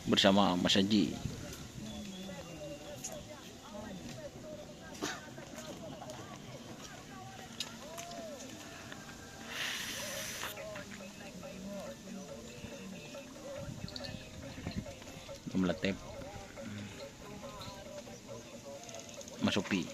bersama Mas Haji. Meletep Mas Sopi.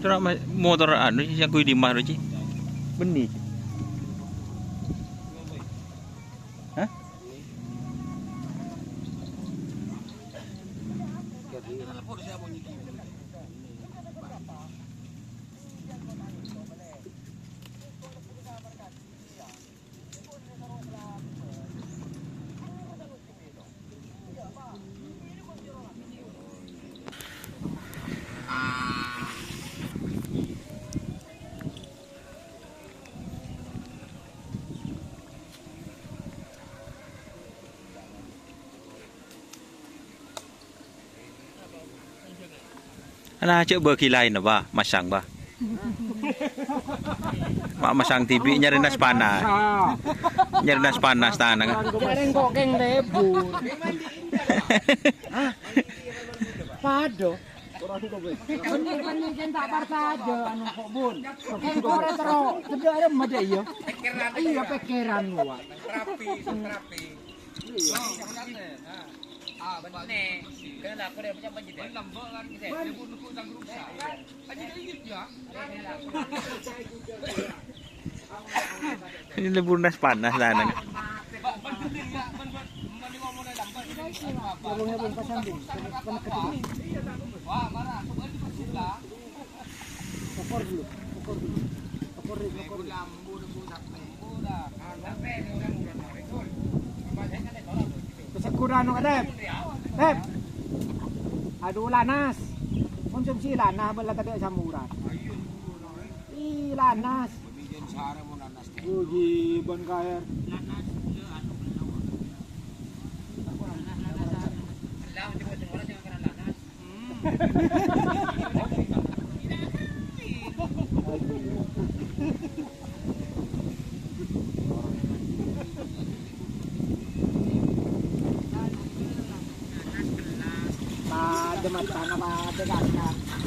Cara motor anu yang kuwi di mah Ci. Benih. Hah? Nah, cek bagi lain apa? Masang bah. Mak masang TV nyari nas panas. Nyari nas panas tanah kan. Jareng kok keng lebur. Pado. Bener-bener kan tak parta aja anu kok bun. Keng kore terus. Tidak ada mede ya. Iya pikiran gua. Terapi. Ah, benar. Kena aku dia macam banjir. Lambak kan kita. Dia pun nukuk sang rusak. Aja dia ingat ya. Ini lebur nas panas tanah. Tolongnya pun pasang wah, mana? Kopor dulu. Kopor dulu. Lambu sampai. Udah. Sampai orang Kurang kadep. Dep. Aduh lanas. Konsumsi lanas bela tadi samuran. Ih lanas. Uji bon kair. Lanas.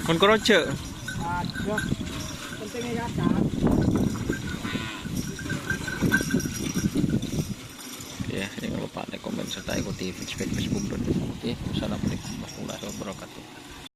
Kon kroce. Aduh. Pentingnya ya kan. Ya, jangan lupa like, komen serta ikuti Facebook dan Oke, wassalamualaikum warahmatullahi wabarakatuh.